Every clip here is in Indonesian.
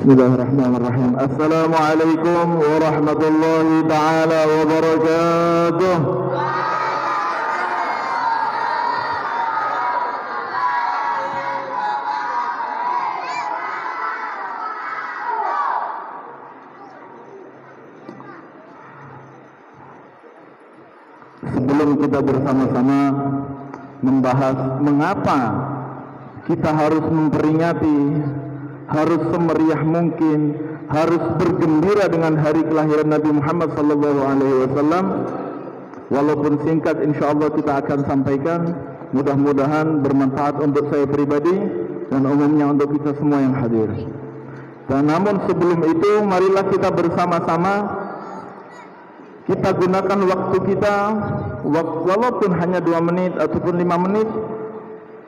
Bismillahirrahmanirrahim. Assalamualaikum warahmatullahi ta'ala wabarakatuh. Sebelum kita bersama-sama membahas mengapa kita harus memperingati, harus semeriah mungkin, harus bergembira dengan hari kelahiran Nabi Muhammad SAW. Walaupun singkat, insyaallah kita akan sampaikan. Mudah-mudahan bermanfaat untuk saya pribadi dan umumnya untuk kita semua yang hadir. Dan namun sebelum itu, marilah kita bersama-sama kita gunakan waktu kita, walaupun hanya 2 menit ataupun 5 menit,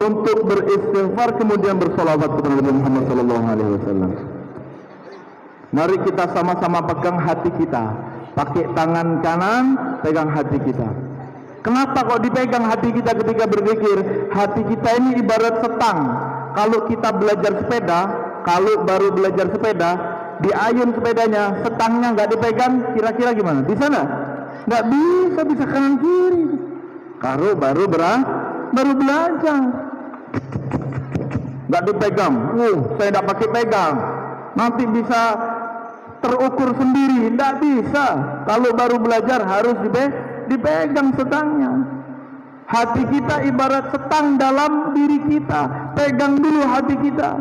untuk beristighfar kemudian bersolawat kepada Nabi Muhammad SAW. Mari kita sama-sama pegang hati kita, pakai tangan kanan pegang hati kita. Kenapa kok dipegang hati kita ketika berzikir? Hati kita ini ibarat setang. Kalau kita belajar sepeda, kalau baru belajar sepeda, diayun sepedanya, setangnya nggak dipegang, kira-kira gimana? Bisa nggak? Nggak bisa, bisa kanan kiri. Kalau baru belajar, nggak dipegang. Saya nggak pakai pegang, nanti bisa terukur sendiri. Nggak bisa. Kalau baru belajar harus dipegang setangnya. Hati kita ibarat setang dalam diri kita. Pegang dulu hati kita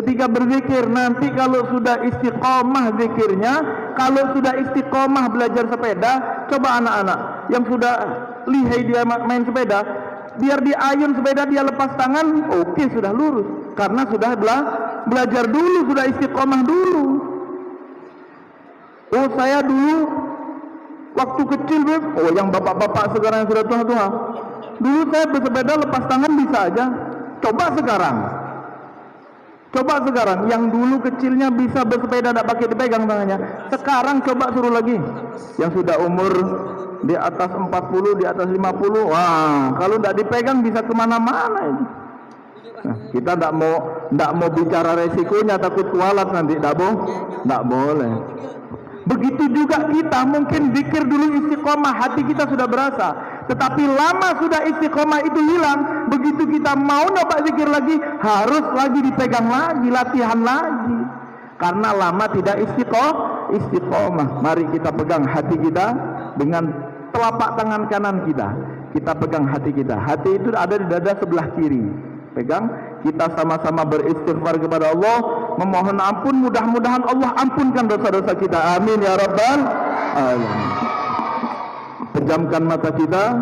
ketika berzikir. Nanti kalau sudah istiqomah zikirnya, kalau sudah istiqomah belajar sepeda, coba anak-anak yang sudah lihai dia main sepeda, biar diayun sepeda dia lepas tangan, oke, sudah lurus, karena sudah belajar dulu, sudah istiqomah dulu. Oh, saya dulu waktu kecil, yang bapak-bapak sekarang yang sudah tua-tua, dulu saya bersepeda lepas tangan bisa aja. Coba sekarang yang dulu kecilnya bisa bersepeda tidak pakai dipegang tangannya, sekarang coba suruh lagi yang sudah umur di atas 40, di atas 50, wah, kalau tidak dipegang bisa kemana-mana ini. Nah, kita tidak mau bicara resikonya, takut kualat nanti, tidak boleh. Begitu juga kita mungkin zikir dulu istiqomah, hati kita sudah berasa, tetapi lama sudah istiqomah itu hilang. Begitu kita mau nyoba zikir lagi, harus lagi dipegang lagi, latihan lagi, karena lama tidak istiqomah. Mari kita pegang hati kita dengan telapak tangan kanan kita. Kita pegang hati kita. Hati itu ada di dada sebelah kiri. Pegang, kita sama-sama beristighfar kepada Allah, memohon ampun. Mudah-mudahan Allah ampunkan dosa-dosa kita. Amin ya rabbal alamin. Pejamkan mata kita,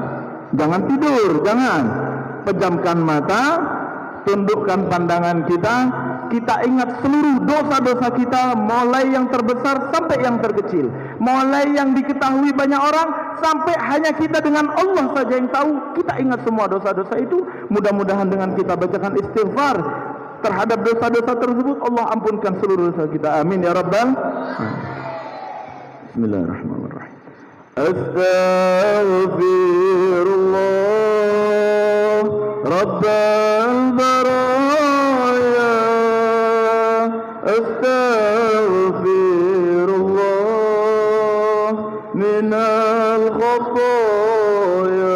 jangan tidur, jangan. Pejamkan mata, tundukkan pandangan kita. Kita ingat seluruh dosa-dosa kita, mulai yang terbesar sampai yang terkecil, mulai yang diketahui banyak orang sampai hanya kita dengan Allah saja yang tahu. Kita ingat semua dosa-dosa itu. Mudah-mudahan dengan kita bacakan istighfar terhadap dosa-dosa tersebut, Allah ampunkan seluruh dosa kita. Amin ya rabbal alamin. Bismillahirrahmanirrahim. Astaghfirullah rabbal baraya, astaghfirullah minal khataya,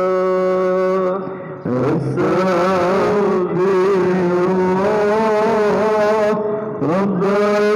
astaghfirullah rabbal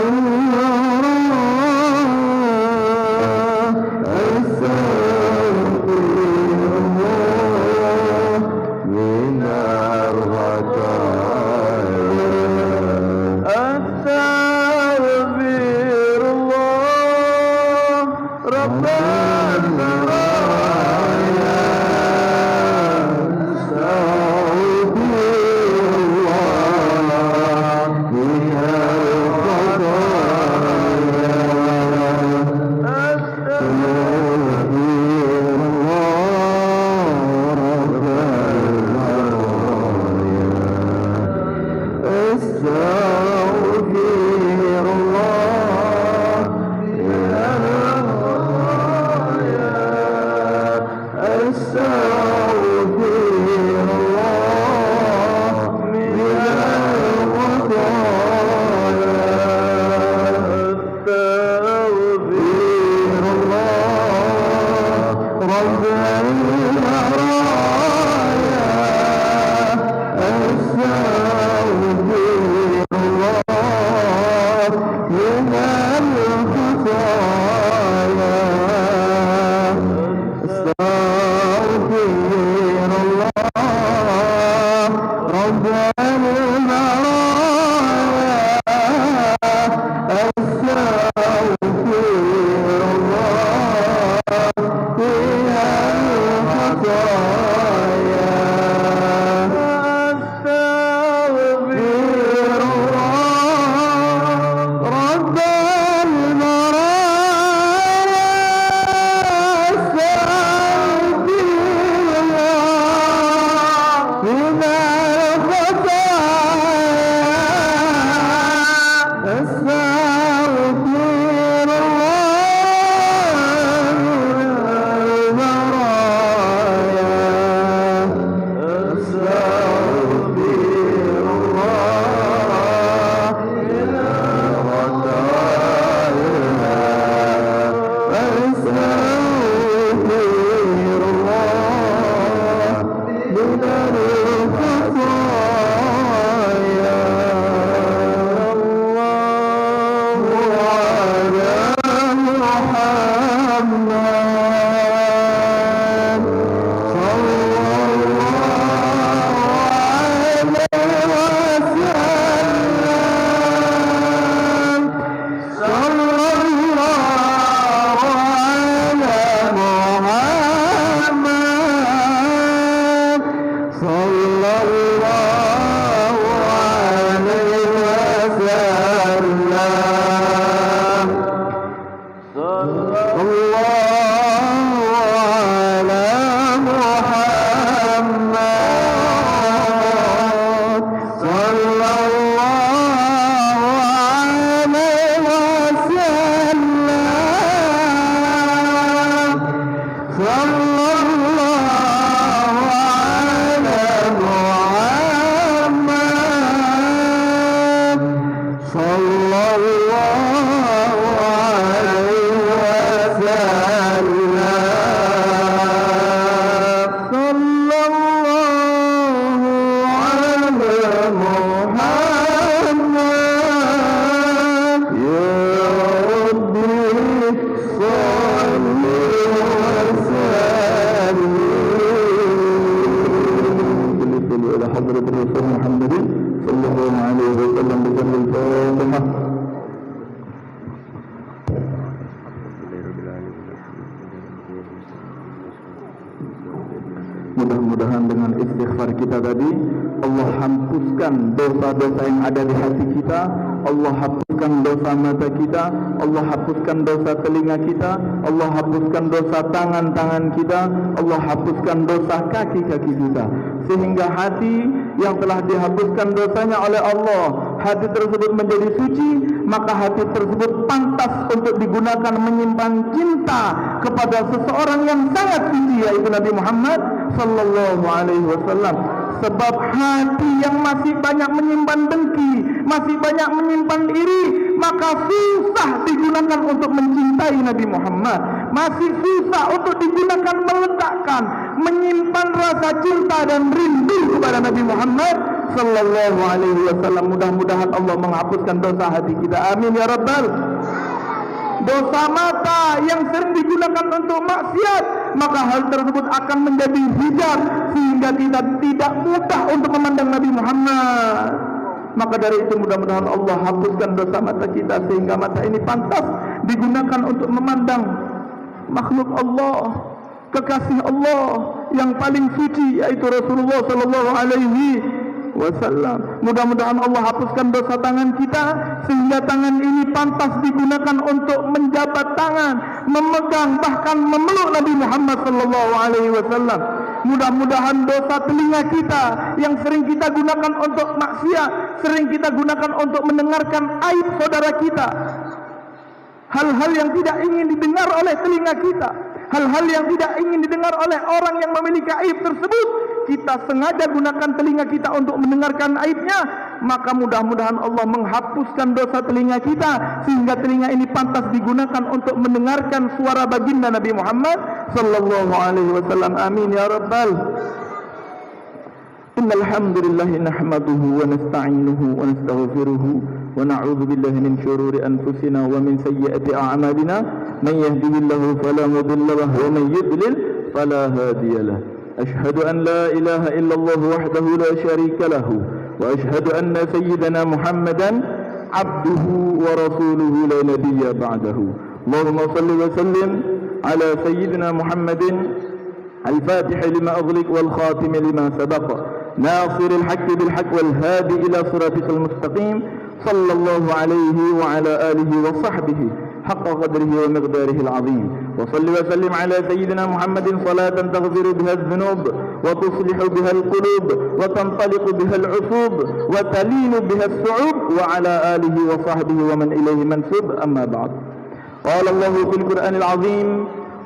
Mudah-mudahan dengan istighfar kita tadi Allah hapuskan dosa-dosa yang ada di hati kita, Allah hapuskan dosa mata kita, Allah hapuskan dosa telinga kita, Allah hapuskan dosa tangan-tangan kita, Allah hapuskan dosa kaki-kaki kita, sehingga hati yang telah dihapuskan dosanya oleh Allah, hati tersebut menjadi suci, maka hati tersebut pantas untuk digunakan menyimpan cinta kepada seseorang yang sangat suci, yaitu Nabi Muhammad sallallahu alaihi wasallam. Sebab hati yang masih banyak menyimpan dengki, masih banyak menyimpan iri, maka susah digunakan untuk mencintai Nabi Muhammad, masih susah untuk digunakan meletakkan, menyimpan rasa cinta dan rindu kepada Nabi Muhammad sallallahu alaihi wasallam. Mudah-mudahan Allah menghapuskan dosa hati kita, amin ya rabbal. Dosa mata yang sering digunakan untuk maksiat, maka hal tersebut akan menjadi hijab sehingga kita tidak mudah untuk memandang Nabi Muhammad. Maka dari itu mudah-mudahan Allah hapuskan dosa mata kita sehingga mata ini pantas digunakan untuk memandang makhluk Allah, kekasih Allah yang paling suci, yaitu Rasulullah sallallahu alaihi wasallam. Mudah-mudahan Allah hapuskan dosa tangan kita sehingga tangan ini pantas digunakan untuk menjabat tangan, memegang, bahkan memeluk Nabi Muhammad sallallahu alaihi wasallam. Mudah-mudahan dosa telinga kita yang sering kita gunakan untuk maksiat, sering kita gunakan untuk mendengarkan aib saudara kita, hal-hal yang tidak ingin didengar oleh telinga kita, hal-hal yang tidak ingin didengar oleh orang yang memiliki aib tersebut, kita sengaja gunakan telinga kita untuk mendengarkan aibnya. maka mudah-mudahan Allah menghapuskan dosa telinga kita sehingga telinga ini pantas digunakan untuk mendengarkan suara baginda Nabi Muhammad sallallahu alaihi wasallam. Amin ya rabbal. Innal hamdalillah nahmaduhu wa nasta'inuhu wa nastaghfiruhu wa na'udzu billahi min shururi anfusina wa min sayyiati a'malina man yahdihillahu fala mudilla lahu wa man yudlil fala hadiya lahu. Ashhadu an la ilaha illallah wahdahu la syarika lahu wa ashhadu anna sayyidana Muhammadan abduhu wa rasuluhu la nabiyya ba'dahu. Allahumma salli wa sallim ala sayyidina Muhammadin al-fatih lima aghliq wal khatim lima sabaq ناصر الحق بالحق والهادي إلى صراطك المستقيم صلى الله عليه وعلى آله وصحبه حق قدره ومقداره العظيم وصل وسلم على سيدنا محمد صلاة تغفر بها الذنوب وتصلح بها القلوب وتنطلق بها العصوب وتلين بها الصعوب وعلى آله وصحبه ومن إليه منسوب. أما بعد. قال الله في القرآن العظيم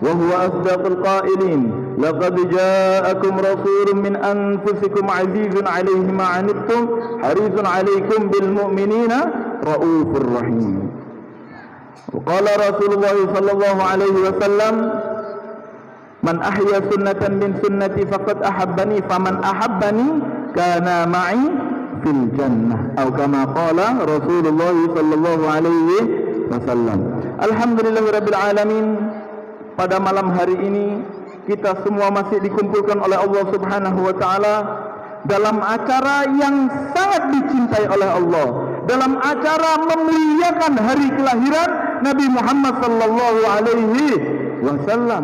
وهو أصدق القائلين لقد جاءكم رسول من أنفسكم عزيز عليه ما عنتم حريص عليكم بالمؤمنين رؤوف رحيم. وقال رسول الله صلى الله عليه وسلم من أحيا سنة من سنتي فقد أحبني فمن أحبني كان معي في الجنة أو كما قال رسول الله صلى الله عليه وسلم. Alhamdulillah Rabbil Alamin. Pada malam hari ini kita semua masih dikumpulkan oleh Allah Subhanahu wa taala dalam acara yang sangat dicintai oleh Allah, dalam acara memuliakan hari kelahiran Nabi Muhammad sallallahu alaihi wasallam,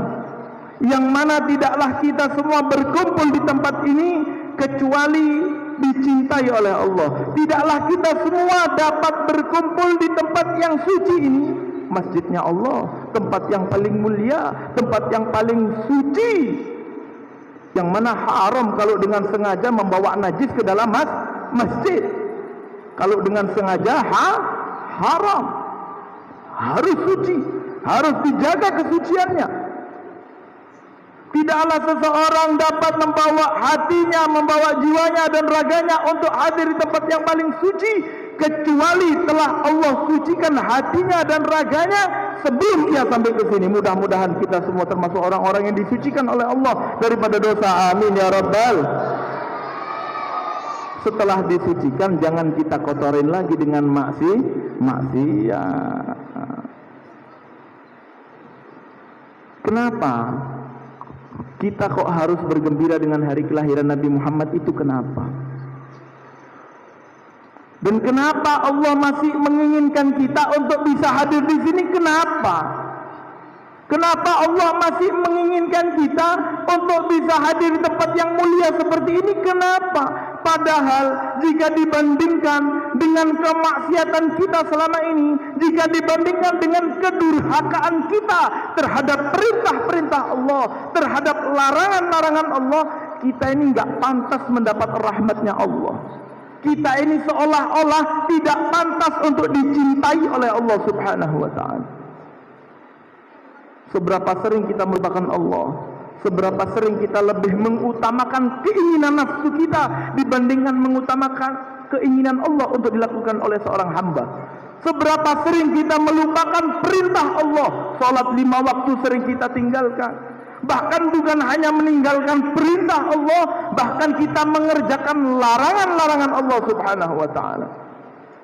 yang mana tidaklah kita semua berkumpul di tempat ini kecuali dicintai oleh Allah. Tidaklah kita semua dapat berkumpul di tempat yang suci ini, masjidnya Allah, tempat yang paling mulia, tempat yang paling suci, yang mana haram kalau dengan sengaja membawa najis ke dalam masjid. Kalau dengan sengaja haram, harus suci, harus dijaga kesuciannya. Tidaklah seseorang dapat membawa hatinya, membawa jiwanya dan raganya untuk hadir di tempat yang paling suci kecuali telah Allah sucikan hatinya dan raganya sebelum ia sampai ke sini. Mudah-mudahan kita semua termasuk orang-orang yang disucikan oleh Allah daripada dosa. Amin ya rabbal. Setelah disucikan, jangan kita kotorin lagi dengan maksiat. Kenapa kita kok harus bergembira dengan hari kelahiran Nabi Muhammad itu? Kenapa? Dan kenapa Allah masih menginginkan kita untuk bisa hadir di sini? Kenapa? Kenapa Allah masih menginginkan kita untuk bisa hadir di tempat yang mulia seperti ini? Kenapa? Padahal jika dibandingkan dengan kemaksiatan kita selama ini, jika dibandingkan dengan kedurhakaan kita terhadap perintah-perintah Allah, terhadap larangan-larangan Allah, kita ini nggak pantas mendapat rahmatnya Allah. Kita ini seolah-olah tidak pantas untuk dicintai oleh Allah Subhanahu wa ta'ala. Seberapa sering kita melupakan Allah, seberapa sering kita lebih mengutamakan keinginan nafsu kita dibandingkan mengutamakan keinginan Allah untuk dilakukan oleh seorang hamba. Seberapa sering kita melupakan perintah Allah, salat 5 waktu sering kita tinggalkan. Bahkan bukan hanya meninggalkan perintah Allah, bahkan kita mengerjakan larangan-larangan Allah Subhanahu wa ta'ala.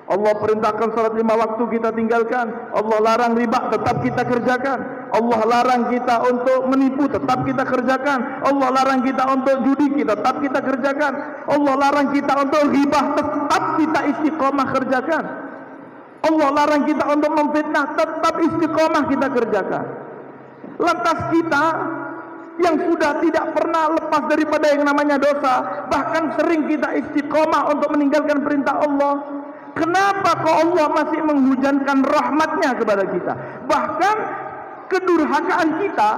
Allah perintahkan salat 5 waktu kita tinggalkan. Allah larang riba, tetap kita kerjakan. Allah larang kita untuk menipu, tetap kita kerjakan. Allah larang kita untuk judi, tetap kita kerjakan. Allah larang kita untuk ghibah, tetap kita istiqomah kerjakan. Allah larang kita untuk memfitnah, tetap istiqomah kita kerjakan. Lantas kita yang sudah tidak pernah lepas daripada yang namanya dosa, bahkan sering kita istiqomah untuk meninggalkan perintah Allah, kenapa kok Allah masih menghujankan rahmatnya kepada kita? Bahkan kedurhakaan kita,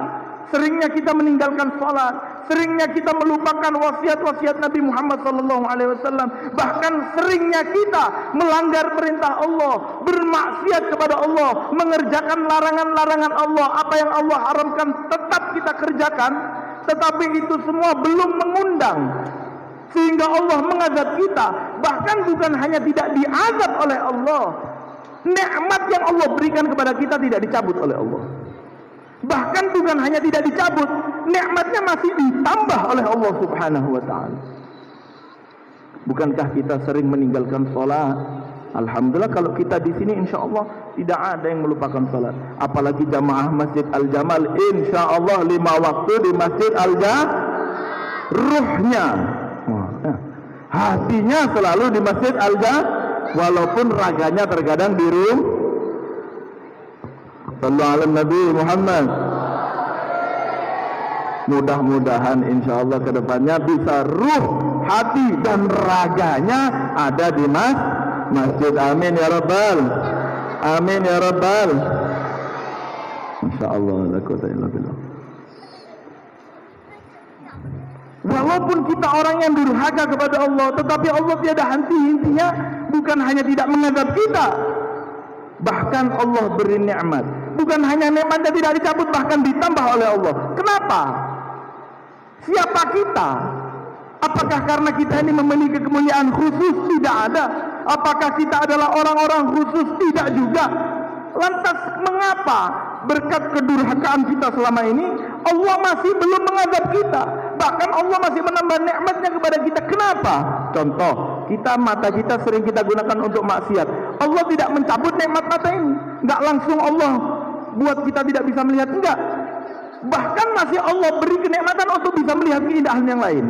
seringnya kita meninggalkan sholat, seringnya kita melupakan wasiat-wasiat Nabi Muhammad SAW, bahkan seringnya kita melanggar perintah Allah, bermaksiat kepada Allah, mengerjakan larangan-larangan Allah. Apa yang Allah haramkan tetap kita kerjakan, tetapi itu semua belum mengundang sehingga Allah mengazab kita Bahkan bukan hanya tidak diazab oleh Allah, nikmat yang Allah berikan kepada kita tidak dicabut oleh Allah. Bahkan bukan hanya tidak dicabut, nikmatnya masih ditambah oleh Allah Subhanahu wa taala. Bukankah kita sering meninggalkan sholat? Alhamdulillah kalau kita di sini insya Allah tidak ada yang melupakan sholat. Apalagi jamaah Masjid Al-Jamal, insya Allah 5 waktu di Masjid Al-Jamal. Ruhnya, hatinya selalu di Masjid Al-Jamal, walaupun raganya terkadang di rumah. Sallallahu alaihi Nabi Muhammad. Mudah-mudahan insya Allah kedepannya bisa ruh, hati dan raganya ada di masjid. Amin ya Rabbal. Amin ya Rabbal. Insya Allah. Walaupun kita orang yang durhaka kepada Allah, tetapi Allah tiada henti-hentinya. Bukan hanya tidak mengazab kita, bahkan Allah beri nikmat. Bukan hanya nikmatnya tidak dicabut, bahkan ditambah oleh Allah. Kenapa? Siapa kita? Apakah karena kita ini memiliki kemuliaan khusus? Tidak ada. Apakah kita adalah orang-orang khusus? Tidak juga. Lantas mengapa berkat kedurhakaan kita selama ini Allah masih belum mengazab kita? Bahkan Allah masih menambah nikmatnya kepada kita. Kenapa? Contoh, mata kita sering kita gunakan untuk maksiat. Allah tidak mencabut nikmat mata ini. Enggak langsung Allah buat kita tidak bisa melihat, enggak. Bahkan masih Allah beri kenikmatan untuk bisa melihat keindahan yang lain.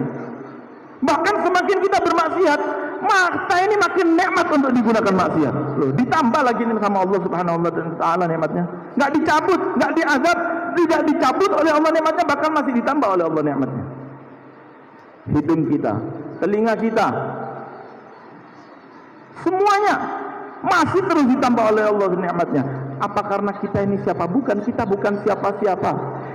Bahkan semakin kita bermaksiat, mata ini makin nikmat untuk digunakan maksiat. Loh, ditambah lagi sama Allah Subhanahu wa taala nikmatnya. Enggak dicabut, enggak diazab, tidak dicabut oleh Allah nikmatnya, bahkan masih ditambah oleh Allah nikmatnya. Hidung kita, telinga kita, semuanya masih terus ditambah oleh Allah nikmatnya. Apa karena kita ini siapa? Bukan, kita bukan siapa-siapa.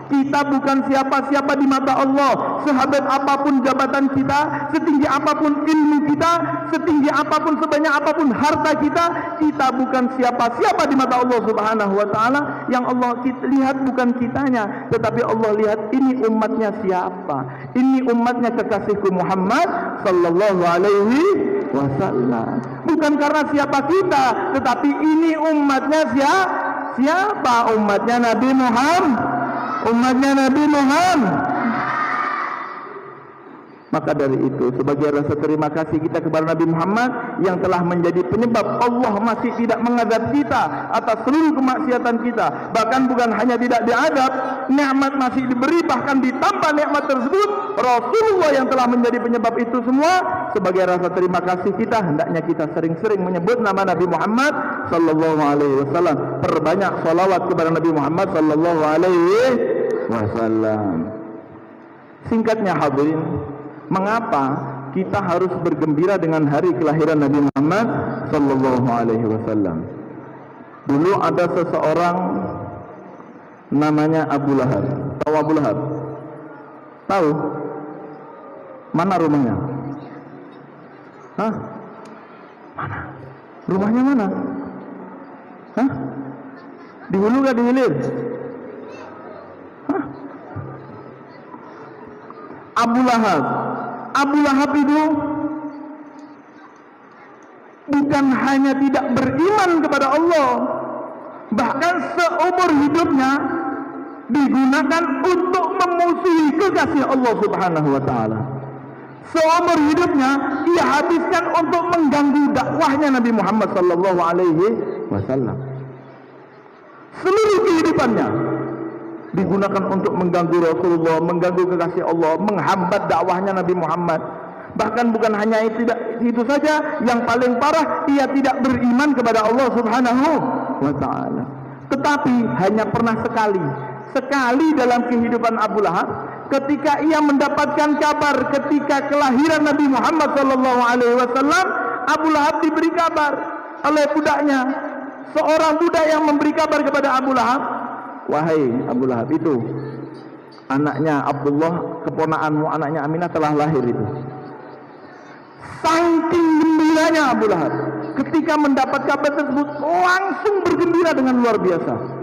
Kita bukan siapa-siapa di mata Allah. Sehebat apapun jabatan kita, setinggi apapun ilmu kita, setinggi apapun, sebanyak apapun harta kita, kita bukan siapa-siapa di mata Allah Subhanahu wa taala. Yang Allah lihat bukan kitanya, tetapi Allah lihat ini umatnya siapa. Ini umatnya kekasihku Muhammad sallallahu alaihi wasallam. Bukan karena siapa kita, tetapi ini umatnya siapa? Umatnya Nabi Muhammad. Umatnya Nabi Muhammad. Maka dari itu, sebagai rasa terima kasih kita kepada Nabi Muhammad yang telah menjadi penyebab Allah masih tidak mengazab kita atas seluruh kemaksiatan kita. Bahkan bukan hanya tidak diazab, nikmat masih diberi, bahkan ditambah nikmat tersebut. Rasulullah yang telah menjadi penyebab itu semua. Sebagai rasa terima kasih kita, hendaknya kita sering-sering menyebut nama Nabi Muhammad sallallahu alaihi wasallam. Perbanyak salawat kepada Nabi Muhammad sallallahu alaihi wasallam. Singkatnya hadirin, mengapa kita harus bergembira dengan hari kelahiran Nabi Muhammad sallallahu alaihi wasallam? Dulu ada seseorang namanya Abu Lahab. Tahu Abu Lahab? Tahu? Mana rumahnya? Hah? Mana? Rumahnya mana? Hah? Di hulu gak di hilir? Hah? Abu Lahab. Abu Lahab itu bukan hanya tidak beriman kepada Allah, bahkan seumur hidupnya digunakan untuk memusuhi kekasih Allah Subhanahu wa taala. Seumur hidupnya ia habiskan untuk mengganggu dakwahnya Nabi Muhammad sallallahu alaihi wasallam. Seluruh kehidupannya digunakan untuk mengganggu Rasulullah, mengganggu kekasih Allah, menghambat dakwahnya Nabi Muhammad. Bahkan bukan hanya itu saja, yang paling parah ia tidak beriman kepada Allah Subhanahu wa taala. Tetapi hanya pernah sekali dalam kehidupan Abu Lahab, ketika ia mendapatkan kabar ketika kelahiran Nabi Muhammad sallallahu alaihi wasallam, Abu Lahab diberi kabar oleh budaknya. Seorang budak yang memberi kabar kepada Abu Lahab, wahai Abu Lahab, itu anaknya Abdullah, keponakanmu, anaknya Aminah telah lahir itu. Saking gembiranya Abu Lahab ketika mendapat kabar tersebut, langsung bergembira dengan luar biasa.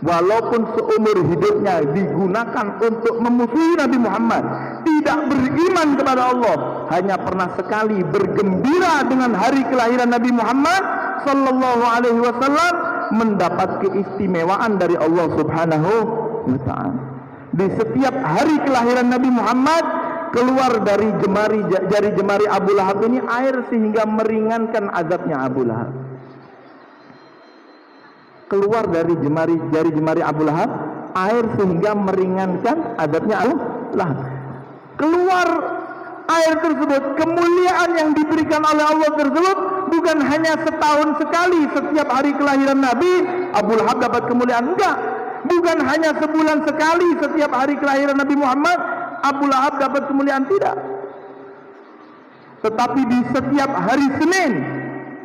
Walaupun seumur hidupnya digunakan untuk memusuhi Nabi Muhammad, tidak beriman kepada Allah, hanya pernah sekali bergembira dengan hari kelahiran Nabi Muhammad sallallahu alaihi wasallam, mendapat keistimewaan dari Allah Subhanahu wa taala. Di setiap hari kelahiran Nabi Muhammad, keluar dari jari jemari Abu Lahab ini air sehingga meringankan azabnya Abu Lahab. Keluar dari jari jemari Abu Lahab air sehingga meringankan azabnya Abu Lahab. Keluar air tersebut, kemuliaan yang diberikan oleh Allah tersebut bukan hanya setahun sekali setiap hari kelahiran Nabi Abu Lahab dapat kemuliaan, enggak. Bukan hanya sebulan sekali setiap hari kelahiran Nabi Muhammad Abu Lahab dapat kemuliaan, tidak. Tetapi di setiap hari Senin,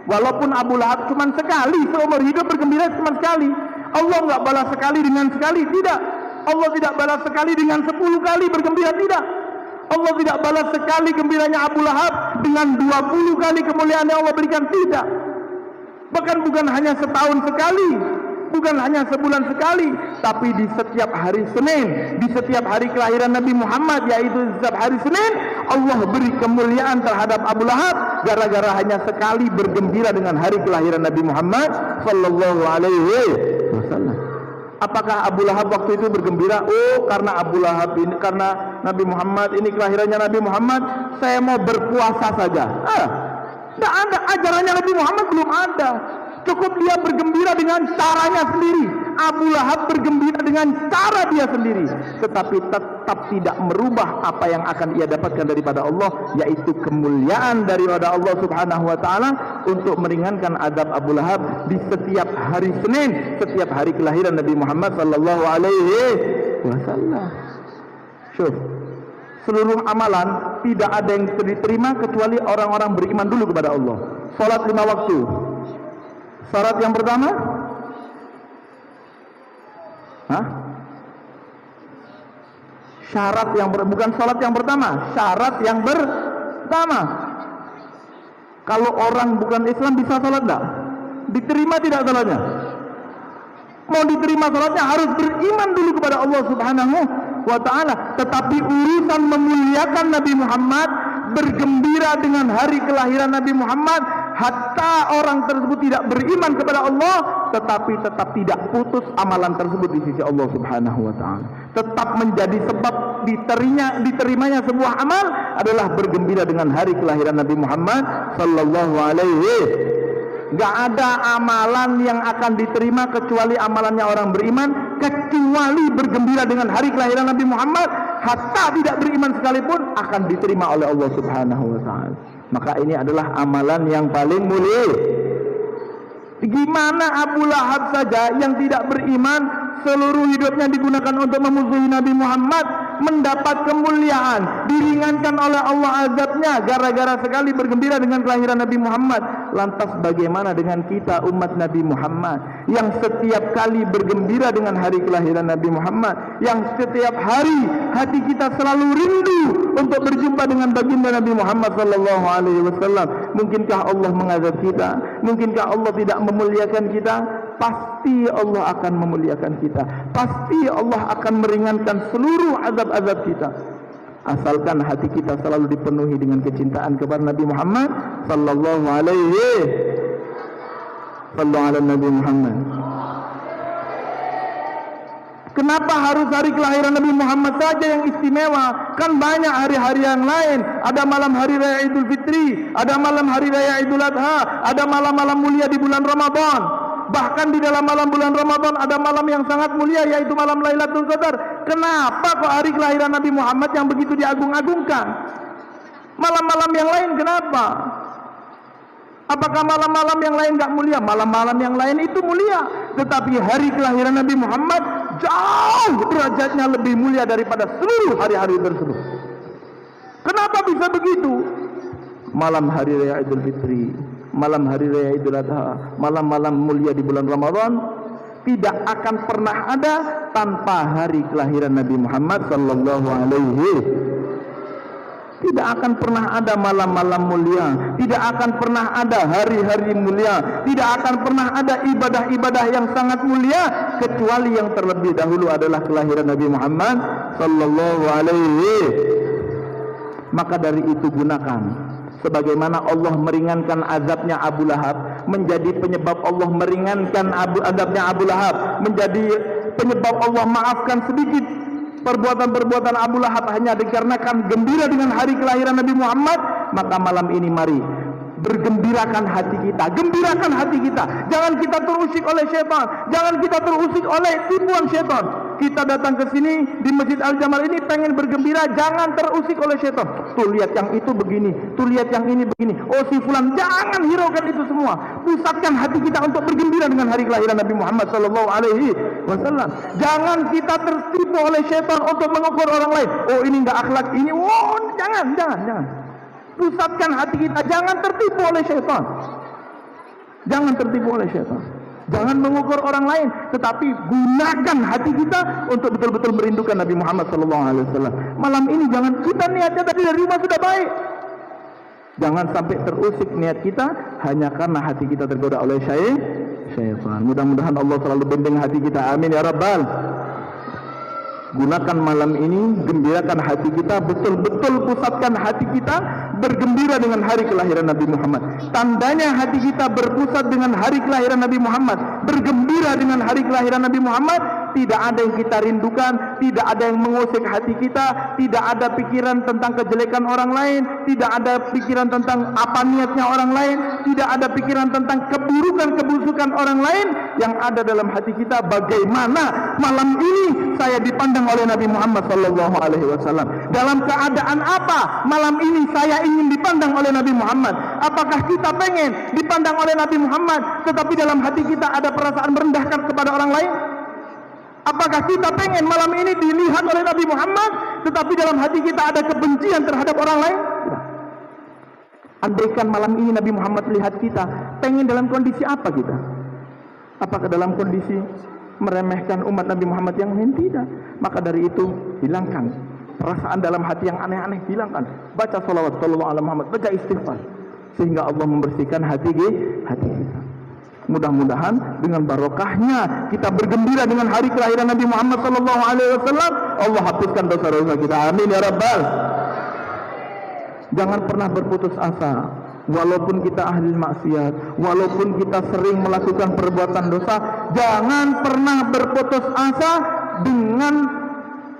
walaupun Abu Lahab cuma sekali seumur hidup bergembira, cuma sekali, Allah nggak balas sekali dengan sekali, tidak. Allah tidak balas sekali dengan 10 kali bergembira, tidak. Allah tidak balas sekali gembiranya Abu Lahab dengan 20 kali kemuliaan yang Allah berikan, tidak. Bahkan bukan hanya setahun sekali, bukan hanya sebulan sekali, tapi di setiap hari Senin, di setiap hari kelahiran Nabi Muhammad, yaitu setiap hari Senin, Allah beri kemuliaan terhadap Abu Lahab gara-gara hanya sekali bergembira dengan hari kelahiran Nabi Muhammad sallallahu alaihi wasallam. Apakah Abu Lahab waktu itu bergembira? Oh, karena Abu Lahab ini, karena Nabi Muhammad ini kelahirannya Nabi Muhammad, saya mau berpuasa saja. Tidak ada, ajarannya Nabi Muhammad belum ada. Cukup dia bergembira dengan caranya sendiri. Abu Lahab bergembira dengan cara dia sendiri, tetapi tetap tidak merubah apa yang akan ia dapatkan daripada Allah, yaitu kemuliaan daripada Allah Subhanahu wa taala untuk meringankan azab Abu Lahab di setiap hari Senin, setiap hari kelahiran Nabi Muhammad sallallahu alaihi wasallam. Syuf, seluruh amalan tidak ada yang diterima kecuali orang-orang beriman dulu kepada Allah. Salat 5 waktu. Syarat yang pertama, syarat yang bukan salat yang pertama, syarat yang pertama. Kalau orang bukan Islam bisa salat enggak? Diterima tidak salatnya? Mau diterima salatnya harus beriman dulu kepada Allah Subhanahu wa taala. Tetapi urusan memuliakan Nabi Muhammad, bergembira dengan hari kelahiran Nabi Muhammad, hatta orang tersebut tidak beriman kepada Allah, tetapi tetap tidak putus amalan tersebut di sisi Allah Subhanahu wa taala. Tetap menjadi sebab diterimanya sebuah amal adalah bergembira dengan hari kelahiran Nabi Muhammad sallallahu alaihi. Gak ada amalan yang akan diterima kecuali amalannya orang beriman, kecuali bergembira dengan hari kelahiran Nabi Muhammad, hatta tidak beriman sekalipun akan diterima oleh Allah Subhanahu wa taala. Maka ini adalah amalan yang paling mulia. Gimana Abu Lahab saja yang tidak beriman, seluruh hidupnya digunakan untuk memusuhi Nabi Muhammad, mendapat kemuliaan, diringankan oleh Allah azabnya gara-gara sekali bergembira dengan kelahiran Nabi Muhammad. Lantas bagaimana dengan kita umat Nabi Muhammad yang setiap kali bergembira dengan hari kelahiran Nabi Muhammad, yang setiap hari hati kita selalu rindu untuk berjumpa dengan baginda Nabi Muhammad sallallahu alaihi wasallam? Mungkinkah Allah mengazab kita? Mungkinkah Allah tidak memuliakan kita? Pasti Allah akan memuliakan kita. Pasti Allah akan meringankan seluruh azab-azab kita, asalkan hati kita selalu dipenuhi dengan kecintaan kepada Nabi Muhammad sallallahu alaihi wasallam. Nabi Muhammad. Kenapa harus hari kelahiran Nabi Muhammad saja yang istimewa? Kan banyak hari-hari yang lain. Ada malam hari raya Idul Fitri, ada malam hari raya Idul Adha, ada malam-malam mulia di bulan Ramadan. Bahkan di dalam malam bulan Ramadan ada malam yang sangat mulia, yaitu malam Lailatul Qadar. Kenapa kok hari kelahiran Nabi Muhammad yang begitu diagung-agungkan? Malam-malam yang lain kenapa? Apakah malam-malam yang lain gak mulia? Malam-malam yang lain itu mulia, tetapi hari kelahiran Nabi Muhammad jauh derajatnya lebih mulia daripada seluruh hari-hari tersebut. Kenapa bisa begitu? Malam hari raya Idul Fitri, malam hari raya Idul Adha, malam-malam mulia di bulan Ramadan tidak akan pernah ada tanpa hari kelahiran Nabi Muhammad sallallahu alaihi. Tidak akan pernah ada malam-malam mulia, tidak akan pernah ada hari-hari mulia, tidak akan pernah ada ibadah-ibadah yang sangat mulia kecuali yang terlebih dahulu adalah kelahiran Nabi Muhammad sallallahu alaihi Maka dari itu gunakan. Sebagaimana Allah meringankan azabnya Abu Lahab, menjadi penyebab Allah meringankan azabnya Abu Lahab, menjadi penyebab Allah maafkan sedikit perbuatan-perbuatan Abu Lahab hanya dikarenakan gembira dengan hari kelahiran Nabi Muhammad. Maka malam ini mari bergembirakan hati kita, gembirakan hati kita. Jangan kita terusik oleh syaitan, jangan kita terusik oleh tipuan syaitan. Kita datang ke sini di Masjid Al-Jamal ini pengen bergembira, jangan terusik oleh syaitan. Tuh lihat yang itu begini, tuh lihat yang ini begini. Oh si fulan, jangan hiraukan itu semua. Pusatkan hati kita untuk bergembira dengan hari kelahiran Nabi Muhammad sallallahu alaihi wasallam. Jangan kita tertipu oleh syaitan untuk mengukur orang lain. Oh ini enggak akhlak, ini jangan. Pusatkan hati kita, jangan tertipu oleh syaitan. Jangan tertipu oleh syaitan. Jangan mengukur orang lain, tetapi gunakan hati kita untuk betul-betul merindukan Nabi Muhammad SAW. Malam ini jangan kita niatnya tadi dari rumah sudah baik. Jangan sampai terusik niat kita hanya karena hati kita tergoda oleh syaitan. Mudah-mudahan Allah selalu bimbing hati kita. Amin ya Rabbal. Gunakan malam ini, gembirakan hati kita, betul-betul pusatkan hati kita bergembira dengan hari kelahiran Nabi Muhammad. Tandanya hati kita berpusat dengan hari kelahiran Nabi Muhammad, bergembira dengan hari kelahiran Nabi Muhammad. Tidak ada yang kita rindukan, tidak ada yang mengusik hati kita, tidak ada pikiran tentang kejelekan orang lain, tidak ada pikiran tentang apa niatnya orang lain, tidak ada pikiran tentang keburukan-kebusukan orang lain. Yang ada dalam hati kita, bagaimana malam ini saya dipandang oleh Nabi Muhammad SAW. Dalam keadaan apa malam ini saya ingin dipandang oleh Nabi Muhammad? Apakah kita pengen dipandang oleh Nabi Muhammad tetapi dalam hati kita ada perasaan merendahkan kepada orang lain? Apakah kita pengen malam ini dilihat oleh Nabi Muhammad tetapi dalam hati kita ada kebencian terhadap orang lain? Andaikan malam ini Nabi Muhammad lihat kita, pengen dalam kondisi apa kita? Apakah dalam kondisi meremehkan umat Nabi Muhammad yang lain? Tidak. Maka dari itu hilangkan perasaan dalam hati yang aneh-aneh, hilangkan. Baca salawat sallallahu alaihi Muhammad, baca istighfar, sehingga Allah membersihkan hati kita. Mudah-mudahan dengan barokahnya kita bergembira dengan hari kelahiran Nabi Muhammad sallallahu alaihi wasallam, Allah hapuskan dosa-dosa kita. Amin ya Rabbal. Jangan pernah berputus asa. Walaupun kita ahli maksiat, walaupun kita sering melakukan perbuatan dosa, jangan pernah berputus asa dengan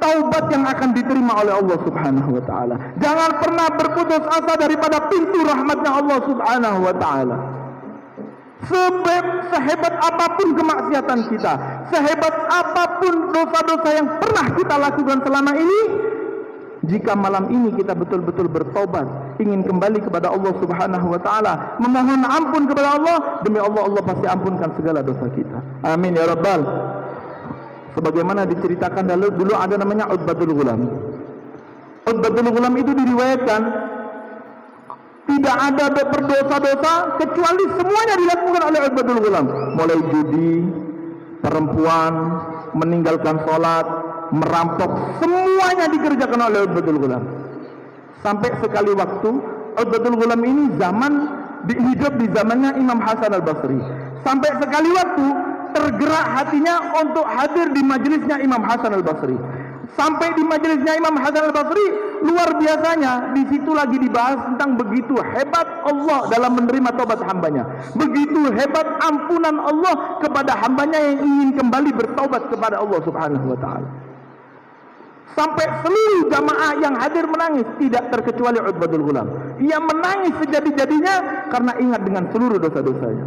taubat yang akan diterima oleh Allah Subhanahu wa taala. Jangan pernah berputus asa daripada pintu rahmatnya Allah Subhanahu wa taala. Sehebat apapun kemaksiatan kita, sehebat apapun dosa-dosa yang pernah kita lakukan selama ini, jika malam ini kita betul-betul bertobat, ingin kembali kepada Allah Subhanahu wa taala, memohon ampun kepada Allah, demi Allah, Allah pasti ampunkan segala dosa kita. Amin ya Rabbal. Sebagaimana diceritakan dulu ada namanya Utbatul Ghulam. Utbatul Ghulam itu diriwayatkan tidak ada berdosa-dosa kecuali semuanya dilakukan oleh Utbatul Ghulam. Mulai judi, perempuan, meninggalkan sholat, merampok, semuanya dikerjakan oleh Utbatul Ghulam. Sampai sekali waktu Utbatul Ghulam ini hidup di zamannya Imam Hasan Al-Basri. Sampai sekali waktu tergerak hatinya untuk hadir di majelisnya Imam Hasan Al-Basri. Sampai di majelisnya Imam Hasan Al-Basri, luar biasanya di situ lagi dibahas tentang begitu hebat Allah dalam menerima taubat hambanya, begitu hebat ampunan Allah kepada hambanya yang ingin kembali bertaubat kepada Allah Subhanahu wa taala. Sampai seluruh jamaah yang hadir menangis, tidak terkecuali Utbatul Ghulam. Ia menangis sejadi-jadinya karena ingat dengan seluruh dosa-dosanya.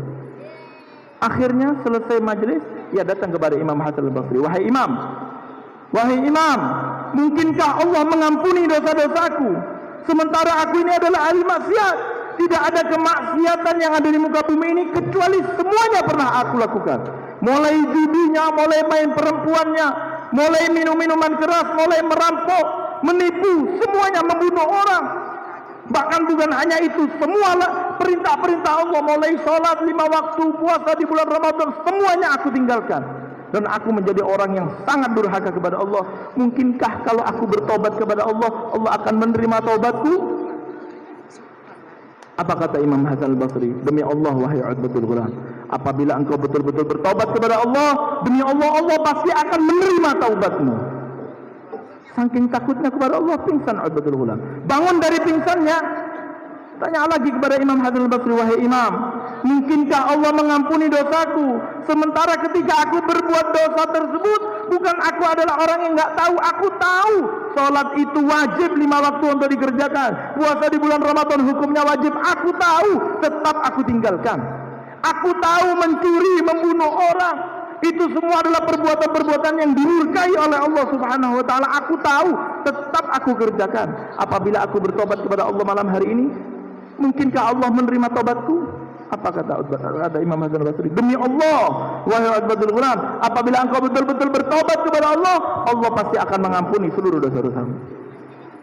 Akhirnya selesai majelis, ia datang kepada Imam Hasan Al-Basri. Wahai Imam, mungkinkah Allah mengampuni dosa-dosaku sementara aku ini adalah ahli maksiat? Tidak ada kemaksiatan yang ada di muka bumi ini kecuali semuanya pernah aku lakukan. Mulai judinya, mulai main perempuannya, mulai minum minuman keras, mulai merampok, menipu, semuanya membunuh orang. Bahkan bukan hanya itu, semua perintah-perintah Allah, mulai sholat 5 waktu, puasa di bulan Ramadan, semuanya aku tinggalkan. Dan aku menjadi orang yang sangat durhaka kepada Allah. Mungkinkah kalau aku bertobat kepada Allah, Allah akan menerima taubatku? Apa kata Imam Hasan Al-Basri? Demi Allah, wahai Utbatul Ghulam, apabila engkau betul-betul bertobat kepada Allah, demi Allah, Allah pasti akan menerima taubatmu. Saking takutnya kepada Allah, pingsan Utbatul Ghulam. Bangun dari pingsannya, tanya lagi kepada Imam Hasan al-Basri, wahai Imam, mungkinkah Allah mengampuni dosaku? Sementara ketika aku berbuat dosa tersebut, bukan aku adalah orang yang nggak tahu. Aku tahu sholat itu wajib 5 waktu untuk dikerjakan. Puasa di bulan Ramadan hukumnya wajib. Aku tahu, tetap aku tinggalkan. Aku tahu mencuri, membunuh orang, itu semua adalah perbuatan-perbuatan yang dimurkai oleh Allah Subhanahu wa taala. Aku tahu, tetap aku kerjakan. Apabila aku bertobat kepada Allah malam hari ini, mungkinkah Allah menerima tobatku? Apa kata Imam Hasan al-Basri? Demi Allah, wahai Utbatul Ghulam, apabila engkau betul-betul bertobat kepada Allah, Allah pasti akan mengampuni seluruh dosa-dosamu.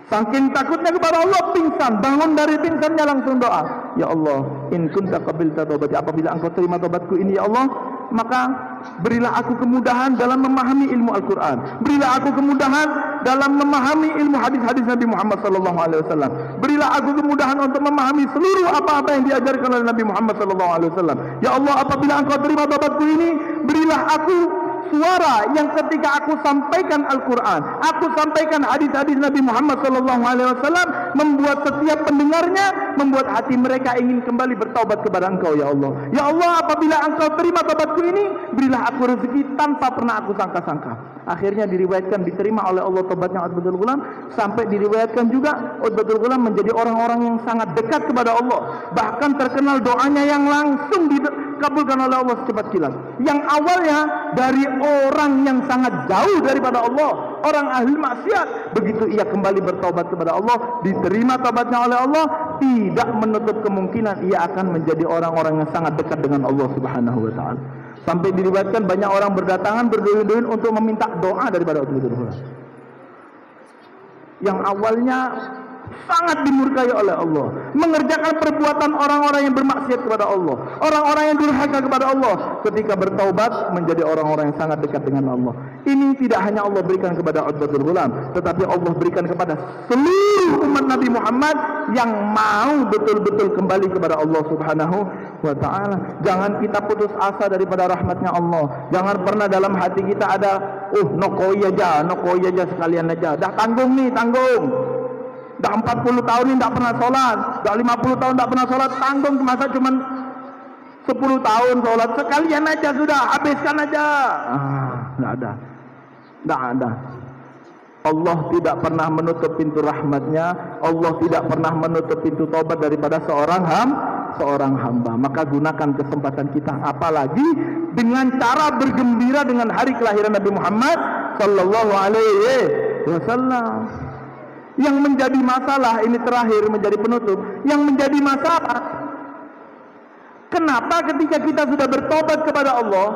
Saking takutnya kepada Allah, pingsan. Bangun dari pingsannya langsung doa, ya Allah, in kunta qabilta taubati, apabila engkau terima tobatku ini ya Allah, maka berilah aku kemudahan dalam memahami ilmu Al-Quran. Berilah aku kemudahan dalam memahami ilmu hadis-hadis Nabi Muhammad SAW. Berilah aku kemudahan untuk memahami seluruh apa-apa yang diajarkan oleh Nabi Muhammad SAW. Ya Allah, apabila engkau terima tobatku ini, berilah aku suara yang ketika aku sampaikan Al-Quran, aku sampaikan hadis-hadis Nabi Muhammad SAW, membuat setiap pendengarnya, membuat hati mereka ingin kembali bertaubat kepada engkau ya Allah. Ya Allah, apabila engkau terima taubatku ini, berilah aku rezeki tanpa pernah aku sangka-sangka. Akhirnya diriwayatkan diterima oleh Allah taubatnya Utbatul Ghulam, sampai diriwayatkan juga Utbatul Ghulam menjadi orang-orang yang sangat dekat kepada Allah. Bahkan terkenal doanya yang langsung dikabulkan oleh Allah secepat kilat. Yang awalnya dari orang yang sangat jauh daripada Allah, orang ahli maksiat, begitu ia kembali bertobat kepada Allah, diterima taubatnya oleh Allah, tidak menutup kemungkinan ia akan menjadi orang-orang yang sangat dekat dengan Allah Subhanahu wa taala. Sampai diriwayatkan banyak orang berdatangan berduyun-duyun untuk meminta doa daripada Utbatul Ghulam. Yang awalnya sangat dimurkai oleh Allah, mengerjakan perbuatan orang-orang yang bermaksiat kepada Allah, orang-orang yang durhaka kepada Allah, ketika bertaubat menjadi orang-orang yang sangat dekat dengan Allah. Ini tidak hanya Allah berikan kepada Utbatul Ghulam, tetapi Allah berikan kepada seluruh umat Nabi Muhammad yang mau betul-betul kembali kepada Allah Subhanahu wa ta'ala. Jangan kita putus asa daripada rahmatnya Allah. Jangan pernah dalam hati kita ada nokoi aja sekalian aja. Dah tanggung nih, tanggung. Dah 40 tahun ini tidak pernah sholat, dah 50 tahun tidak pernah sholat, tanggung. Masa cuma 10 tahun sholat, sekalian aja sudah, habiskan aja. Tidak ada. Allah tidak pernah menutup pintu rahmatnya, Allah tidak pernah menutup pintu taubat daripada seorang hamba. Maka gunakan kesempatan kita, apalagi dengan cara bergembira dengan hari kelahiran Nabi Muhammad sallallahu alaihi wasallam. Yang menjadi masalah, ini terakhir menjadi penutup, yang menjadi masalah, kenapa ketika kita sudah bertobat kepada Allah,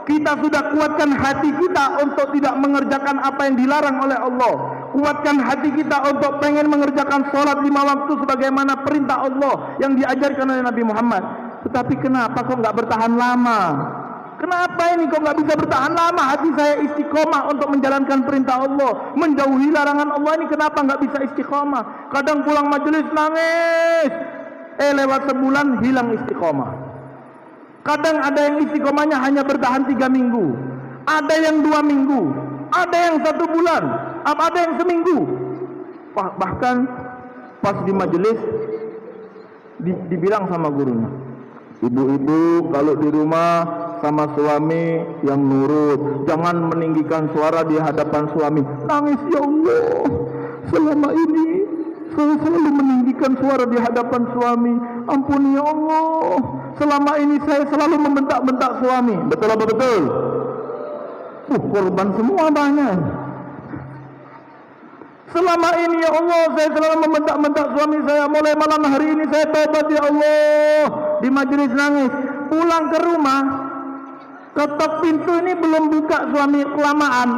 kita sudah kuatkan hati kita untuk tidak mengerjakan apa yang dilarang oleh Allah, kuatkan hati kita untuk pengen mengerjakan sholat 5 waktu sebagaimana perintah Allah yang diajarkan oleh Nabi Muhammad, tetapi kenapa kok nggak bertahan lama? Kenapa ini kok nggak bisa bertahan lama? Hati saya istiqomah untuk menjalankan perintah Allah, menjauhi larangan Allah, ini kenapa nggak bisa istiqomah? Kadang pulang majelis nangis, lewat sebulan hilang istiqomah. Kadang ada yang istiqomahnya hanya bertahan 3 minggu, ada yang 2 minggu, ada yang 1 bulan, ada yang seminggu. Bahkan pas di majelis dibilang sama gurunya, ibu-ibu kalau di rumah sama suami yang nurut, jangan meninggikan suara di hadapan suami. Nangis, ya Allah, selama ini saya selalu meninggikan suara di hadapan suami. Ampuni ya Allah, selama ini saya selalu membentak-bentak suami. Betul apa betul? Korban semua banyak. Selama ini ya Allah, saya selalu membentak-bentak suami saya. Mulai malam hari ini saya taubat ya Allah. Di majelis nangis. Pulang ke rumah, ketok pintu ini belum buka, suami kelamaan.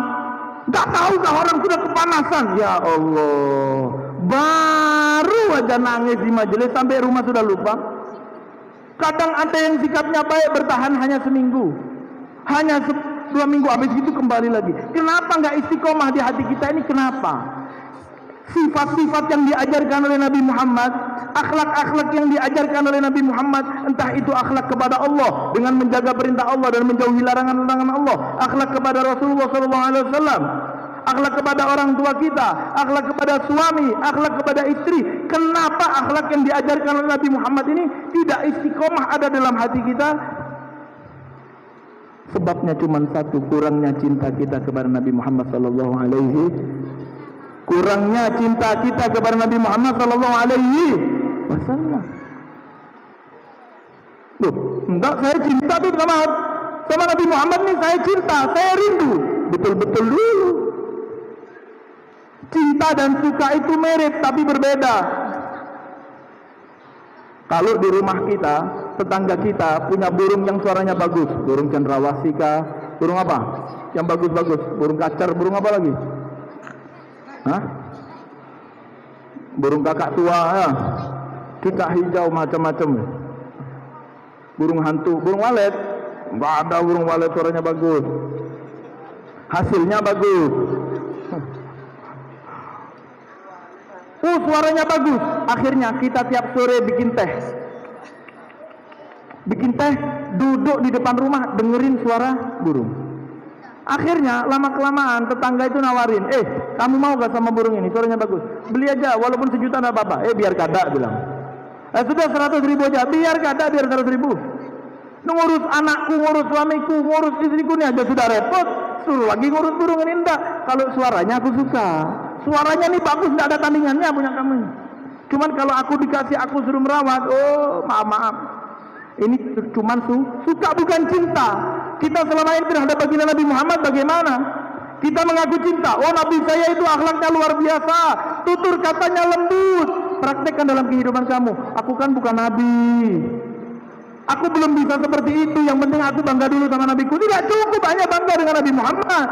Gak tahukah orang sudah kepanasan? Ya Allah, baru aja nangis di majelis sampai rumah sudah lupa. Kadang ada yang sikapnya baik, bertahan hanya seminggu, hanya 2 minggu, habis itu kembali lagi. Kenapa nggak istiqomah di hati kita ini? Kenapa? Sifat-sifat yang diajarkan oleh Nabi Muhammad, akhlak-akhlak yang diajarkan oleh Nabi Muhammad, entah itu akhlak kepada Allah dengan menjaga perintah Allah dan menjauhi larangan-larangan Allah, akhlak kepada Rasulullah SAW, akhlak kepada orang tua kita, akhlak kepada suami, akhlak kepada istri. Kenapa akhlak yang diajarkan oleh Nabi Muhammad ini tidak istiqomah ada dalam hati kita? Sebabnya cuma satu, kurangnya cinta kita kepada Nabi Muhammad sallallahu alaihi. Kurangnya cinta kita kepada Nabi Muhammad sallallahu alaihi wasallam. Loh, enggak, saya cinta tuh sama Nabi Muhammad nih, saya cinta, saya rindu. Betul-betul dulu. Cinta dan suka itu mirip tapi berbeda. Kalau di rumah kita, tetangga kita punya burung yang suaranya bagus, burung cendrawasih, burung apa? Yang bagus-bagus, burung kacar, burung apa lagi? Hah? Burung kakak tua, ya. Cicak hijau, macam-macam. Burung hantu, burung walet. Enggak ada burung walet suaranya bagus. Hasilnya bagus. Suaranya bagus. Akhirnya kita tiap sore bikin teh. Bikin teh, duduk di depan rumah dengerin suara burung. Akhirnya lama-kelamaan tetangga itu nawarin, kamu mau gak sama burung ini? Suaranya bagus. Beli aja walaupun sejuta enggak apa-apa. Biar kada bilang. Sudah 100.000 aja. Biar kada, biar 100.000. Ngurus anakku, ngurus suamiku, ngurus istriku nih aja sudah repot. Suruh lagi ngurus burung ini enggak. Kalau suaranya aku suka. Suaranya nih bagus, enggak ada tandingannya punya kamu. Cuman kalau aku dikasih, aku suruh merawat. Maaf. Ini cuman suka bukan cinta. Kita selama ini terhadap baginda Nabi Muhammad bagaimana? Kita mengaku cinta. Nabi saya itu akhlaknya luar biasa. Tutur katanya lembut. Praktekkan dalam kehidupan kamu. Aku kan bukan Nabi. Aku belum bisa seperti itu. Yang penting aku bangga dulu sama Nabiku. Tidak cukup hanya bangga dengan Nabi Muhammad.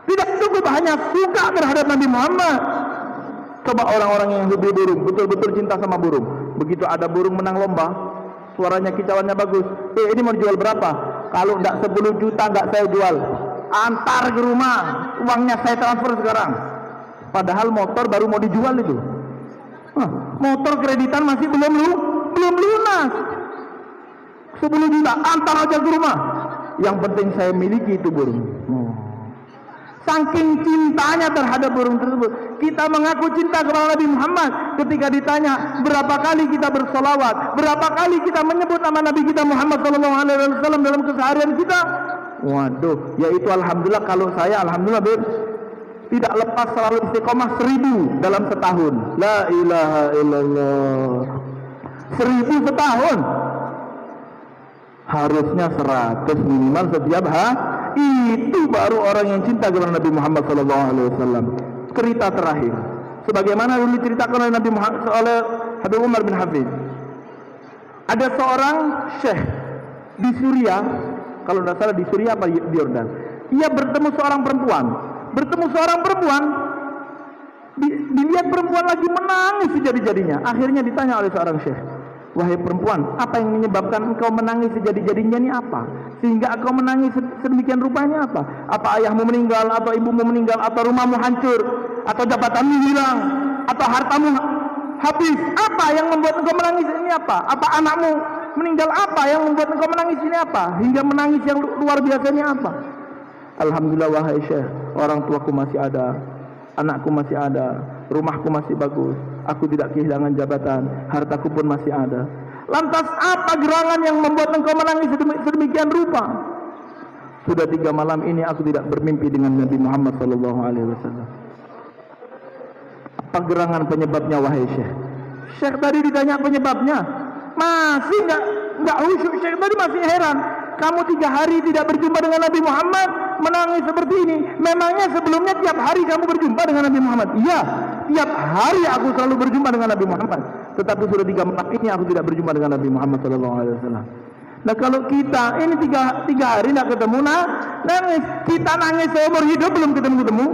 Tidak cukup hanya suka terhadap Nabi Muhammad. Coba orang-orang yang hobi burung, betul-betul cinta sama burung. Begitu ada burung menang lomba, suaranya kicauannya bagus. Ini mau dijual berapa? Kalau enggak 10 juta enggak saya jual. Antar ke rumah, uangnya saya transfer sekarang. Padahal motor baru mau dijual itu. Motor kreditan masih belum lunas. 10 juta, antar aja ke rumah. Yang penting saya miliki itu burung. Saking cintanya terhadap burung tersebut, kita mengaku cinta kepada Nabi Muhammad. Ketika ditanya berapa kali kita bersolawat, berapa kali kita menyebut nama Nabi kita Muhammad SAW dalam keseharian kita, waduh, yaitu alhamdulillah. Kalau saya alhamdulillah tidak lepas selalu istiqomah 1000 dalam setahun. La ilaha illallah. 1000 setahun. Harusnya 100 minimal setiap hari. Itu baru orang yang cinta kepada Nabi Muhammad SAW. Cerita terakhir, sebagaimana dulu diceritakan oleh Nabi Muhammad, oleh Habib Umar bin Hafid. Ada seorang syekh di Suriah, kalau tidak salah di Suriah apa di Yordan. Ia bertemu seorang perempuan. Dilihat perempuan lagi menangis sejadi-jadinya. Akhirnya ditanya oleh seorang syekh, wahai perempuan, apa yang menyebabkan engkau menangis sejadi-jadinya ini apa? Sehingga engkau menangis sedemikian rupanya apa? Apa ayahmu meninggal, atau ibumu meninggal, atau rumahmu hancur, atau jabatanmu hilang, atau hartamu habis? Apa yang membuat engkau menangis ini apa? Apa anakmu meninggal? Apa yang membuat engkau menangis ini apa? Hingga menangis yang luar biasa ini apa? Alhamdulillah wahai syekh, orang tuaku masih ada, anakku masih ada, rumahku masih bagus, aku tidak kehilangan jabatan, hartaku pun masih ada. Lantas apa gerangan yang membuat engkau menangis sedemikian rupa? Sudah 3 malam ini aku tidak bermimpi dengan Nabi Muhammad SAW. Apa gerangan penyebabnya wahai syekh? Syekh tadi ditanya penyebabnya, masih enggak khusyuk. Syekh tadi masih heran. Kamu 3 hari tidak berjumpa dengan Nabi Muhammad, menangis seperti ini. Memangnya sebelumnya tiap hari kamu berjumpa dengan Nabi Muhammad? Iya, tiap hari aku selalu berjumpa dengan Nabi Muhammad. Tetapi sudah 3 malam ini aku tidak berjumpa dengan Nabi Muhammad SAW. Nah kalau kita ini 3 hari tidak ketemu, nangis. Kita nangis seumur hidup belum ketemu.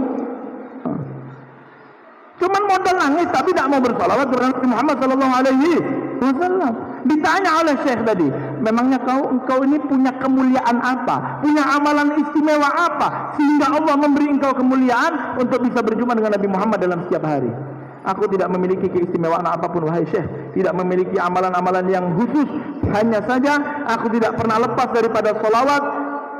Cuman modal nangis tapi tidak mau bersalawat kepada Nabi Muhammad SAW. Ditanya oleh syekh tadi, memangnya engkau ini punya kemuliaan apa? Punya amalan istimewa apa? Sehingga Allah memberi engkau kemuliaan untuk bisa berjumpa dengan Nabi Muhammad dalam setiap hari. Aku tidak memiliki keistimewaan apapun wahai syekh. Tidak memiliki amalan-amalan yang khusus. Hanya saja aku tidak pernah lepas daripada salawat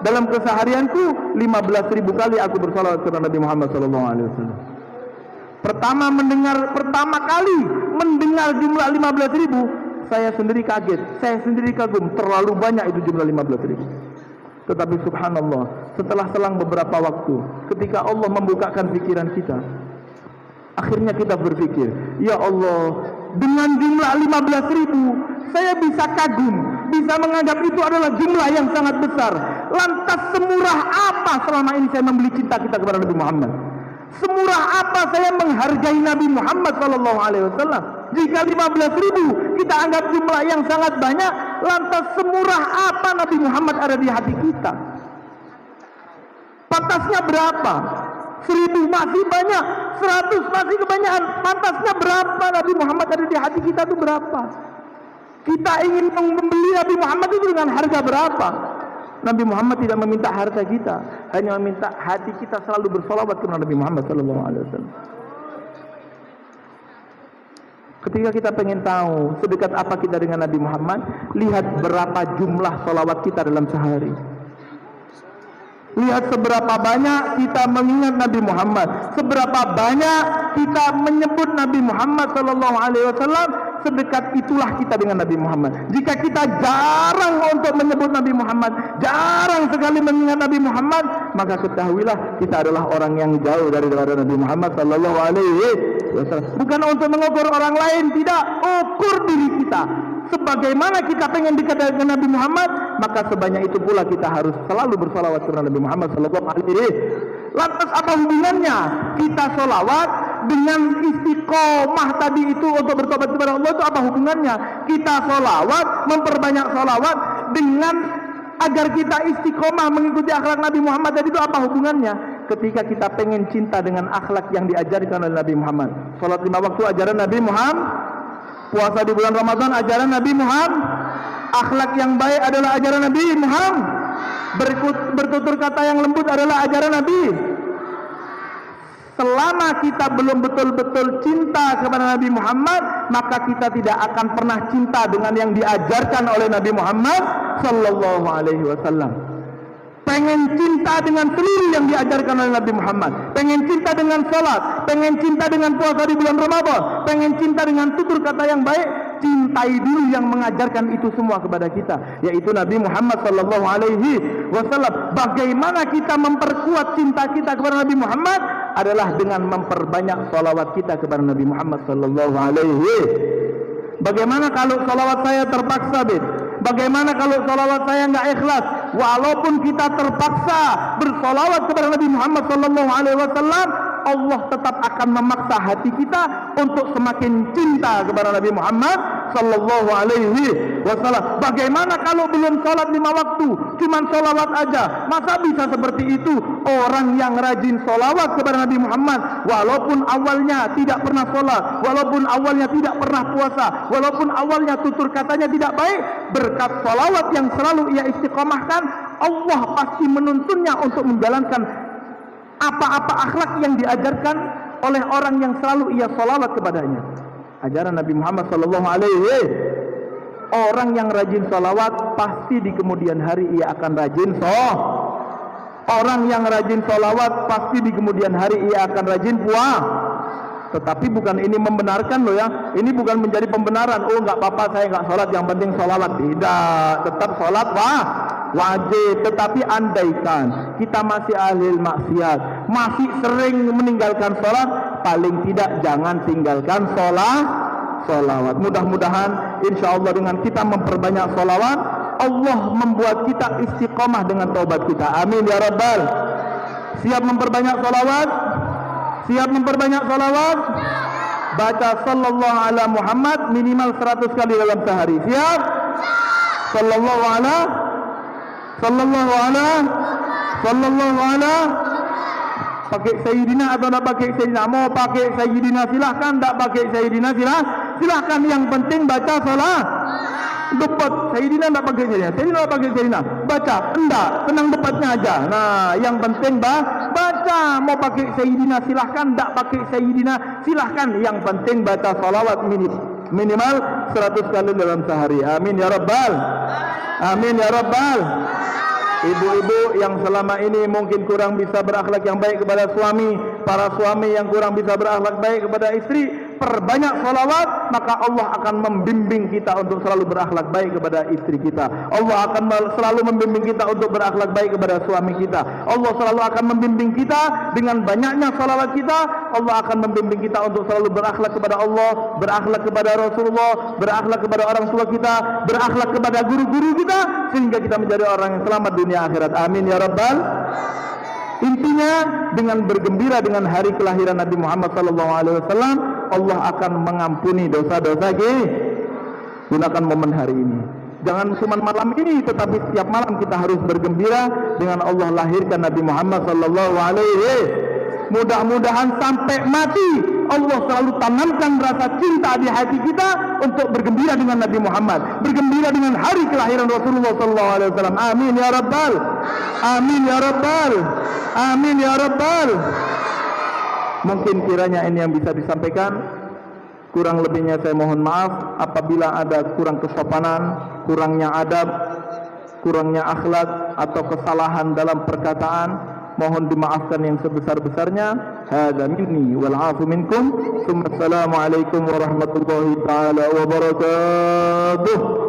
Dalam keseharianku 15.000 kali aku bersalawat kepada Nabi Muhammad sallallahu alaihi wasallam. Pertama kali mendengar jumlah 15.000, saya sendiri kaget, saya sendiri kagum, terlalu banyak itu jumlah 15.000. Tetapi subhanallah, setelah selang beberapa waktu, ketika Allah membukakan pikiran kita, akhirnya kita berpikir, ya Allah, dengan jumlah 15.000 saya bisa kagum, bisa menganggap itu adalah jumlah yang sangat besar. Lantas semurah apa selama ini saya membeli cinta kita kepada Nabi Muhammad? Semurah apa saya menghargai Nabi Muhammad sallallahu alaihi wasallam? Jika 15.000 kita anggap jumlah yang sangat banyak, lantas semurah apa Nabi Muhammad ada di hati kita? Pantasnya berapa? 1.000 masih banyak, 100 masih kebanyakan. Pantasnya berapa Nabi Muhammad ada di hati kita itu berapa? Kita ingin membeli Nabi Muhammad itu dengan harga berapa? Nabi Muhammad tidak meminta harta kita, hanya meminta hati kita selalu bersolawat kepada Nabi Muhammad sallallahu alaihi wasallam. Ketika kita pengen tahu sedekat apa kita dengan Nabi Muhammad, lihat berapa jumlah solawat kita dalam sehari. Lihat seberapa banyak kita mengingat Nabi Muhammad, seberapa banyak kita menyebut Nabi Muhammad sallallahu alaihi wasallam, sedekat itulah kita dengan Nabi Muhammad. Jika kita jarang untuk menyebut Nabi Muhammad, jarang sekali mengingat Nabi Muhammad, maka ketahuilah kita adalah orang yang jauh dari Nabi Muhammad sallallahu alaihi wasallam. Bukan untuk mengukur orang lain, tidak, ukur diri kita. Sebagaimana kita pengen dekat dengan Nabi Muhammad, maka sebanyak itu pula kita harus selalu bersalawat kepada Nabi Muhammad sallallahu alaihi wasallam. Lantas apa hubungannya kita salawat dengan istiqomah tadi itu untuk bertobat kepada Allah? Itu apa hubungannya? Kita salawat, memperbanyak salawat dengan agar kita istiqomah mengikuti akhlak Nabi Muhammad tadi, itu apa hubungannya? Ketika kita pengen cinta dengan akhlak yang diajarkan oleh Nabi Muhammad, salat 5 waktu ajaran Nabi Muhammad, puasa di bulan Ramadan ajaran Nabi Muhammad, akhlak yang baik adalah ajaran Nabi Muhammad, bertutur kata yang lembut adalah ajaran Nabi. Selama kita belum betul-betul cinta kepada Nabi Muhammad, maka kita tidak akan pernah cinta dengan yang diajarkan oleh Nabi Muhammad sallallahu alaihi wasallam. Pengen cinta dengan seluruh yang diajarkan oleh Nabi Muhammad, pengen cinta dengan salat, pengen cinta dengan puasa di bulan Ramadan, pengen cinta dengan tutur kata yang baik, cintai dulu yang mengajarkan itu semua kepada kita, yaitu Nabi Muhammad sallallahu alaihi wasallam. Bagaimana kita memperkuat cinta kita kepada Nabi Muhammad adalah dengan memperbanyak salawat kita kepada Nabi Muhammad sallallahu alaihi. Bagaimana kalau salawat saya terpaksa, Bagaimana kalau salawat saya enggak ikhlas? Walaupun kita terpaksa bersalawat kepada Nabi Muhammad sallallahu alaihi wasallam, Allah tetap akan memaksa hati kita untuk semakin cinta kepada Nabi Muhammad sallallahu alaihi wasallam. Bagaimana kalau belum salat 5 waktu, cuman salawat aja? Masa bisa seperti itu? Orang yang rajin salawat kepada Nabi Muhammad, walaupun awalnya tidak pernah salat, walaupun awalnya tidak pernah puasa, walaupun awalnya tutur katanya tidak baik, berkat salawat yang selalu ia istiqomahkan, Allah pasti menuntunnya untuk menjalankan apa-apa akhlak yang diajarkan oleh orang yang selalu ia salawat kepadanya. Ajaran Nabi Muhammad sallallahu alaihi. Orang yang rajin salawat pasti di kemudian hari ia akan rajin Orang yang rajin salawat pasti di kemudian hari ia akan rajin puasa. Tetapi bukan ini membenarkan loh ya. Ini bukan menjadi pembenaran. Oh enggak apa-apa saya enggak salat, yang penting salawat. Tidak, tetap salat wajib. Tetapi andaikan kita masih ahli maksiat, masih sering meninggalkan salat, paling tidak jangan tinggalkan salawat. Mudah-mudahan insyaallah dengan kita memperbanyak salawat, Allah membuat kita istiqomah dengan taubat kita. Amin ya rabbal. Siap memperbanyak salawat? Siap memperbanyak salawat? Baca sallallahu ala Muhammad minimal 100 kali dalam sehari. Siap? Sallallahu ala pakai Sayyidina atau tidak pakai Sayyidina? Mau pakai Sayyidina silahkan, tidak pakai Sayyidina silahkan. Yang penting baca salat. Debat Sayyidina tidak pakai Sayyidina, Sayyidina tidak pakai Sayyidina, baca enggak, senang debatnya aja. Nah yang penting baca. Mau pakai Sayyidina silahkan, tidak pakai Sayyidina silahkan. Yang penting baca salawat minimal 100 kali dalam sehari. Amin ya rabbal. Amin ya rabbal. Ibu-ibu yang selama ini mungkin kurang bisa berakhlak yang baik kepada suami, para suami yang kurang bisa berakhlak baik kepada istri, perbanyak salawat, maka Allah akan membimbing kita untuk selalu berakhlak baik kepada istri kita. Allah akan selalu membimbing kita untuk berakhlak baik kepada suami kita. Allah selalu akan membimbing kita dengan banyaknya salawat kita. Allah akan membimbing kita untuk selalu berakhlak kepada Allah, berakhlak kepada Rasulullah, berakhlak kepada orang tua kita, berakhlak kepada guru-guru kita, sehingga kita menjadi orang yang selamat dunia akhirat. Amin ya rabbal. Intinya dengan bergembira dengan hari kelahiran Nabi Muhammad SAW, Allah akan mengampuni dosa-dosa kita. Gunakan momen hari ini. Jangan cuma malam ini, tetapi setiap malam kita harus bergembira dengan Allah lahirkan Nabi Muhammad SAW. Mudah-mudahan sampai mati Allah selalu tanamkan rasa cinta di hati kita untuk bergembira dengan Nabi Muhammad, bergembira dengan hari kelahiran Rasulullah SAW. Amin ya rabbal. Amin ya rabbal. Amin ya rabbal. Mungkin kiranya ini yang bisa disampaikan. Kurang lebihnya saya mohon maaf apabila ada kurang kesopanan, kurangnya adab, kurangnya akhlak atau kesalahan dalam perkataan. Mohon dimaafkan yang sebesar-besarnya. Hadza minni wal 'afu minkum. Assalamualaikum warahmatullahi taala wabarakatuh.